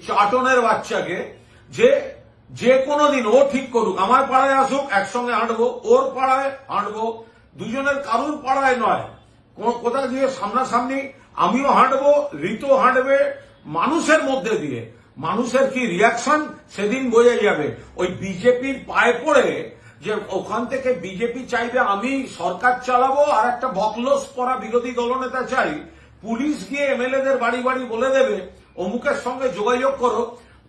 চাটনের বাচ্চাকে যে যে কোনো দিন ও ঠিক করুক, আমার পাড়ায় আসুক, একসঙ্গে হাঁটবো, ওর পাড়ায় হাঁটবো, দুজনের কারুর পাড়ায় নয়, কোথা দিয়ে সামনাসামনি আমিও হাঁটবো, ঋতু হাঁটবে, মানুষের মধ্যে দিয়ে। মানুষের কি রিয়াকশন সেদিন বোঝা যাবে। ওই বিজেপির পায়ে পড়ে যে ওখান থেকে বিজেপি চাইবে আমি সরকার চালাবো, আর একটা বকলস পরা বিরোধী দলনেতা চাই, পুলিশ গিয়ে এমএলএদের বাড়ি বাড়ি বলে দেবে অমুকের সঙ্গে যোগাযোগ করো।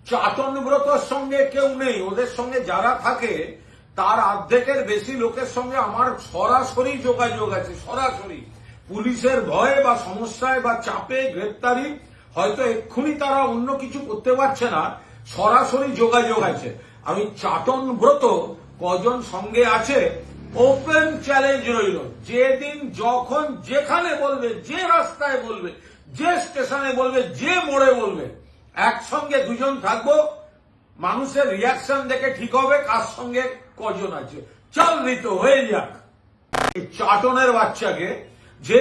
চাটনব্রতর সঙ্গে কেউ নেই, ওদের সঙ্গে যারা থাকে তার অর্ধেকের বেশি লোকের সঙ্গে আমার সরাসরি যোগাযোগ আছে, সরাসরি। পুলিশের ভয়ে বা সমস্যায় বা চাপে গ্রেপ্তারি, হয়তো এক্ষুনি তারা অন্য কিছু করতে পারছে না, সরাসরি যোগাযোগ আছে। আর ওই চাটনব্রত কজন সঙ্গে আছে, ওপেন চ্যালেঞ্জ রইল, যেদিন যখন যেখানে বলবে, যে রাস্তায় বলবে, যে স্টেশনে বলবে, যে মোড়ে বলবে, একসঙ্গে দুজন থাকবো। মানুষের রিয়াকশন দেখে ঠিক হবে কার সঙ্গে কজন আছে। চল ঋতু হয়ে যাক। এই চাটনের বাচ্চাকে যে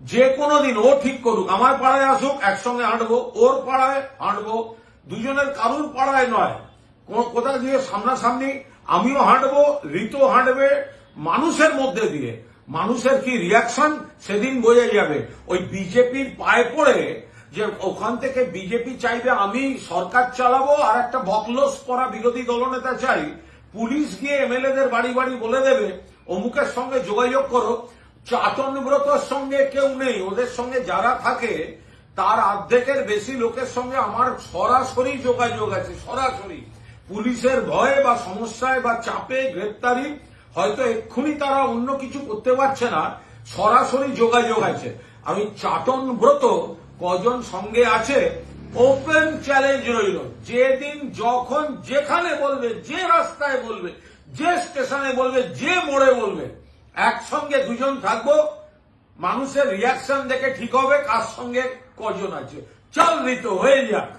যে কোনো দিন ও ঠিক করুক, আমার পাড়ায় আসুক, একসঙ্গে হাঁটবো, ওর পাড়ায় হাঁটবো, দুজনের কারুর পাড়ায় নয়, কোথা দিয়ে সামনাসামনি আমিও হাঁটবো, ঋতু হাঁটবে, মানুষের মধ্যে দিয়ে। মানুষের কি রিয়াকশন সেদিন বোঝা যাবে। ওই বিজেপির পায়ে পড়ে যে ওখান থেকে বিজেপি চাইবে আমি সরকার চালাবো, আর একটা বকলস পরা বিরোধী দলনেতা চাই, পুলিশ গিয়ে এমএলএদের বাড়ি বাড়ি বলে দেবে অমুকের সঙ্গে যোগাযোগ করো। চাটনব্রতর সঙ্গে কেউ নেই, ওদের সঙ্গে যারা থাকে তার অর্ধেকের বেশি লোকের সঙ্গে আমার সরাসরি যোগাযোগ আছে, সরাসরি। পুলিশের ভয়ে বা সমস্যায় বা চাপে গ্রেপ্তারি, হয়তো এক্ষুনি তারা অন্য কিছু করতে পারছে না, সরাসরি যোগাযোগ আছে। আর ওই চাটনব্রত কজন সঙ্গে আছে, ওপেন চ্যালেঞ্জ রইল, যেদিন যখন যেখানে বলবে, যে রাস্তায় বলবে, যে স্টেশনে বলবে, যে মোড়ে বলবে, একসঙ্গে দুজন থাকবো। মানুষের রিয়াকশন দেখে ঠিক হবে কার সঙ্গে কজন আছে। চল ঋতু হয়ে যাক।